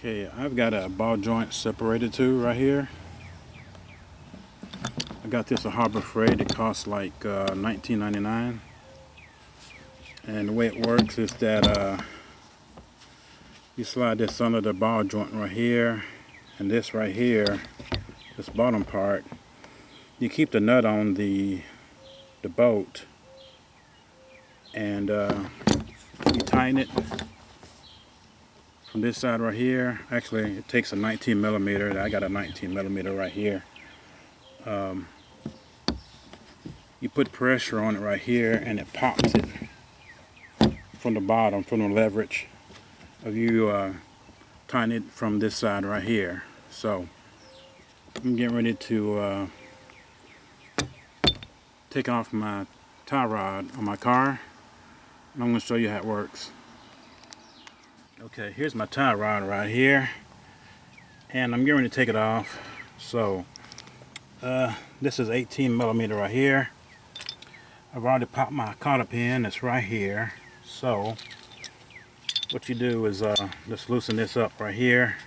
Okay, I've got a ball joint separator tool right here. I got this at Harbour Freight. It costs like $19.99. And the way it works is that you slide this under the ball joint right here, and this right here, this bottom part, you keep the nut on the bolt, and you tighten it from this side right here. Actually, it takes a 19 millimeter. I got a 19 millimeter right here. You put pressure on it right here, and it pops it from the bottom, from the leverage of you tighten it from this side right here. So I'm getting ready to take off my tie rod on my car, and I'm going to show you how it works. Okay, here's my tie rod right here, and I'm getting ready to take it off. So this is 18 millimeter right here. I've already popped my cotter pin. It's right here. So what you do is just loosen this up right here.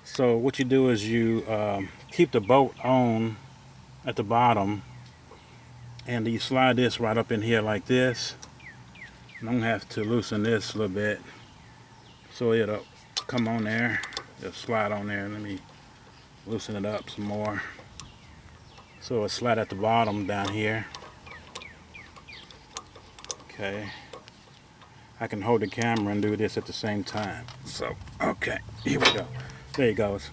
So what you do is you keep the bolt on at the bottom, and you slide this right up in here like this. And I'm gonna have to loosen this a little bit so it'll come on there. It'll slide on there. Let me loosen it up some more so it'll slide at the bottom down here. Okay, I can hold the camera and do this at the same time. So okay, here we go. There it goes.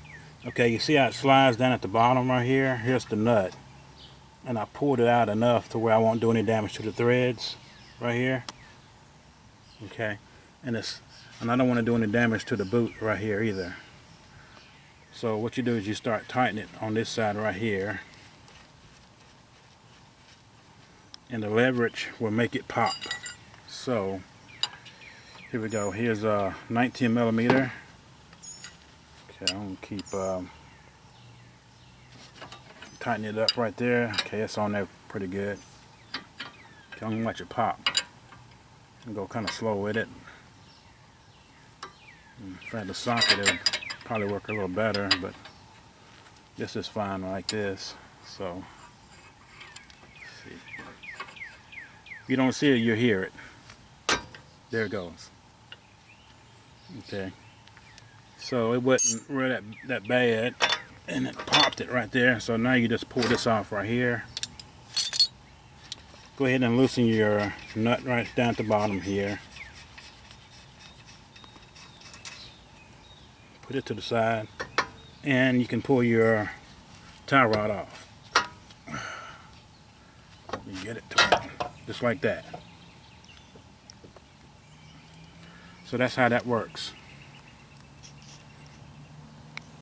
Okay, you see how it slides down at the bottom right here? Here's the nut, and I pulled it out enough to where I won't do any damage to the threads right here. Okay, and I don't want to do any damage to the boot right here either. So what you do is you start tightening it on this side right here, and the leverage will make it pop. So here we go. Here's a 19 millimeter. Okay, I'm gonna keep tightening it up right there. Okay, it's on there pretty good. Okay, I'm gonna watch it pop. And go kind of slow with it. If I had the socket, it would probably work a little better, but this is fine like this. So let's see. If you don't see it, you hear it. There it goes. Okay. So it wasn't really that bad, and it popped it right there. So now you just pull this off right here. Go ahead and loosen your nut right down at the bottom here. Put it to the side, and you can pull your tie rod off. You get it to it, just like that. So that's how that works.